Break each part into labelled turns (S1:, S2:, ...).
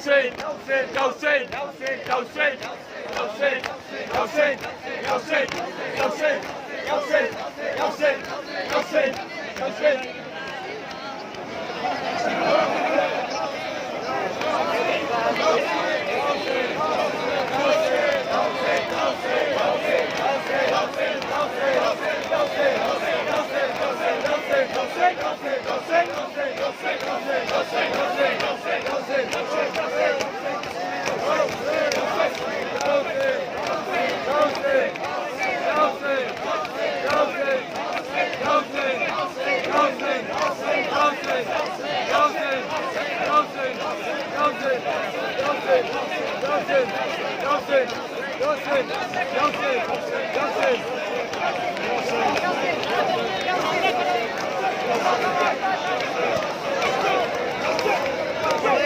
S1: Yasin, Yasin, Yasin, Yasin, Yasin, Yasin, Yasin, Yasin, Yasin, Yasin, Yasin, Yasin.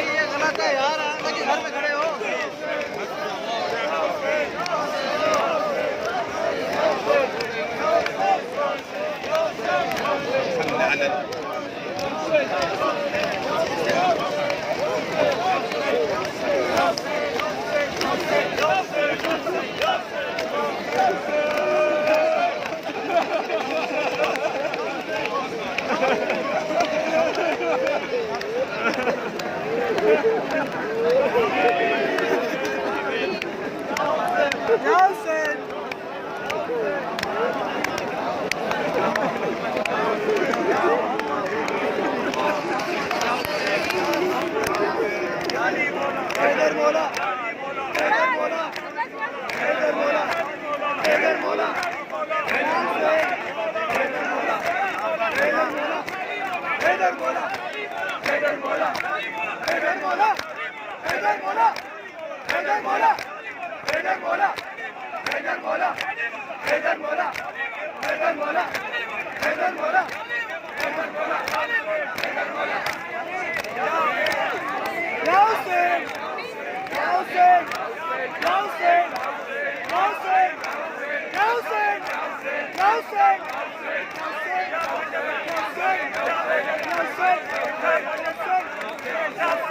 S2: ये गलत है यार, आगे घर में खड़े हो। Nelson! Header bola! Header bola! Header bola! Header bola! Header bola! Header bola! Header bola! Header bola! Header bola! Header bola! Header bola! Header bola! Header bola! Header bola! Header bola! Header bola! Nelson! Nelson! Nelson! Nelson! Nelson! Nelson! Nelson! Nelson!